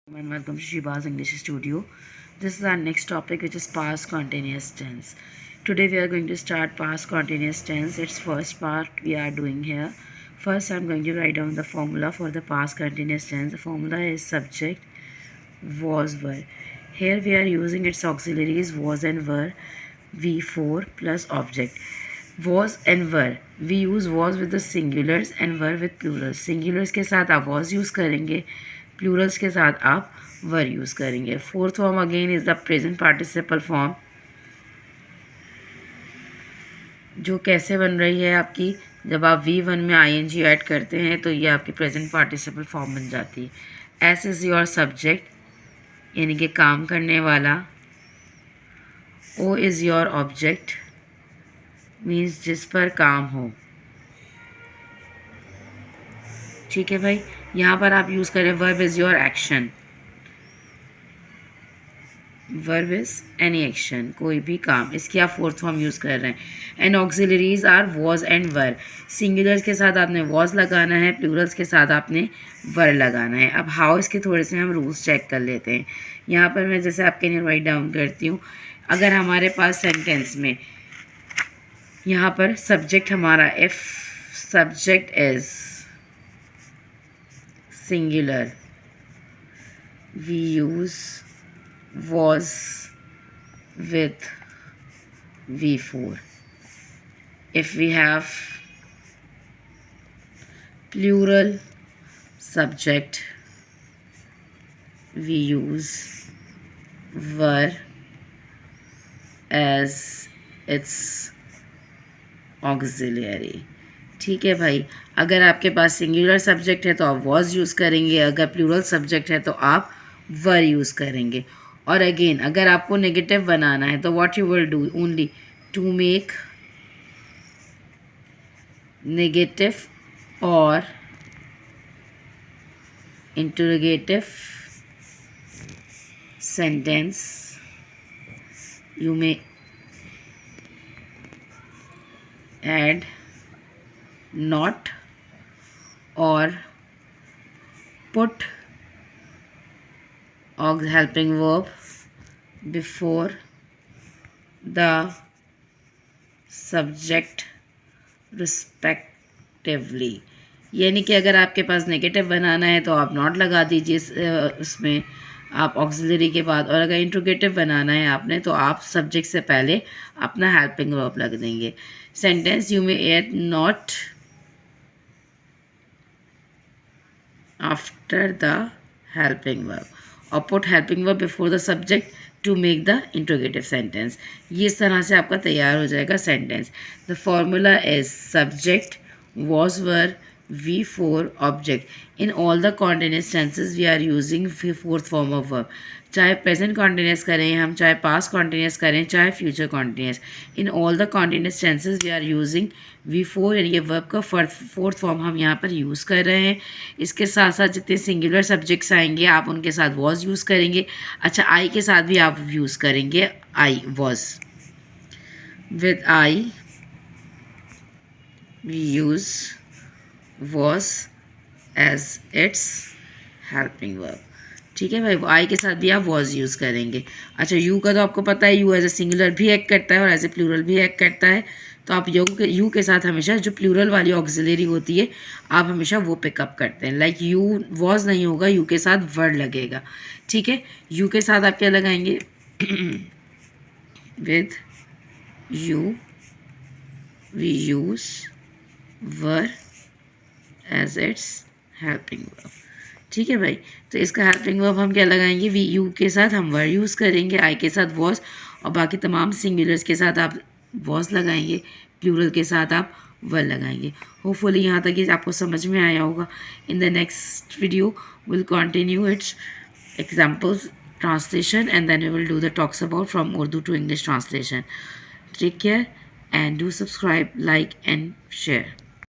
And welcome to Shiba's English Studio. This is our next topic, which is past continuous tense. Today we are going to start past continuous tense. Its first part we are doing here. First, I'm going to write down the formula for the past continuous tense. The formula is subject, was, were. Here we are using its auxiliaries was and were, V4 plus object. Was and were, we use was with the singulars and were with plurals. Singulars के साथ आप was use करेंगे, Plurals के साथ आप were use करेंगे. Fourth form again is the present participle form, जो कैसे बन रही है आपकी, जब आप V1 में ing ऐड करते हैं तो ये आपकी प्रेजेंट पार्टिसिपल फॉर्म बन जाती है. एस इज़ योर सब्जेक्ट यानी कि काम करने वाला. O is your object means जिस पर काम हो. ठीक है भाई. यहाँ पर आप यूज़ करें verb is your action. Verb is any action, कोई भी काम. इसकी आप फोर्थ फॉर्म यूज़ कर रहे हैं. And auxiliaries are was and were. Singulars के साथ आपने वॉज लगाना है, प्लूरल्स के साथ आपने वर लगाना है. अब हाउ इसके थोड़े से हम रूल्स चेक कर लेते हैं. यहाँ पर मैं जैसे आपके लिए राइट डाउन करती हूँ. अगर हमारे पास सेंटेंस में यहाँ पर सब्जेक्ट हमारा if subject is singular, we use was with V4. If we have plural subject, we use were as its auxiliary. ठीक है भाई. अगर आपके पास सिंगुलर सब्जेक्ट है तो आप वॉज यूज़ करेंगे, अगर प्लूरल सब्जेक्ट है तो आप वर यूज़ करेंगे. और अगेन अगर आपको नेगेटिव बनाना है तो what you will do, only to make negative और interrogative sentence you may add not or put helping verb before the subject respectively. यानी कि अगर आपके पास नेगेटिव बनाना है तो आप नॉट लगा दीजिए उसमें आप ऑक्सिलरी के बाद, और अगर इंट्रोगेटिव बनाना है आपने तो आप सब्जेक्ट से पहले अपना हेल्पिंग वर्ब लग देंगे. Sentence you may add not after the helping verb और put helping verb before the subject to make the interrogative sentence. ये इस तरह से आपका तैयार हो जाएगा sentence. The formula is subject was were V4 object. In all the continuous tenses we are using fourth form of verb. चाहे present continuous करें हम, चाहे पास्ट कॉन्टिन्यूस करें, चाहे future continuous, in all the continuous tenses we are using V4 यानी कि verb का fourth form हम यहाँ पर यूज़ कर रहे हैं. इसके साथ साथ जितने सिंगुलर सब्जेक्ट्स आएंगे आप उनके साथ वॉज यूज़ करेंगे. अच्छा, आई के साथ भी आप यूज़ करेंगे I was. With I we use was as its helping verb. ठीक है भाई. आई के साथ भी आप was यूज़ करेंगे. अच्छा, यू का तो आपको पता है, यू एज ए सिंगुलर भी एक्ट करता है और एज ए प्लूरल भी एक्ट करता है. तो आप यू के साथ हमेशा जो प्लूरल वाली ऑक्सिलरी होती है आप हमेशा वो पिकअप करते हैं. लाइक यू was नहीं होगा, यू के साथ वर्ड लगेगा. ठीक है. यू के साथ आप क्या लगाएंगे, with you we use were as it's helping verb. ठीक है भाई. तो इसका हेल्पिंग वर्ब हम क्या लगाएंगे, वी यू के साथ हम वर यूज़ करेंगे, आई के साथ वॉज, और बाकी तमाम सिंगुलर्स के साथ आप वॉज लगाएंगे, प्लूरल के साथ आप वर लगाएंगे. होपफुली यहाँ तक ये आपको समझ में आया होगा. In the next video will continue its examples translation and then we will do the talks about from Urdu to English translation. Take care and do subscribe, like and share.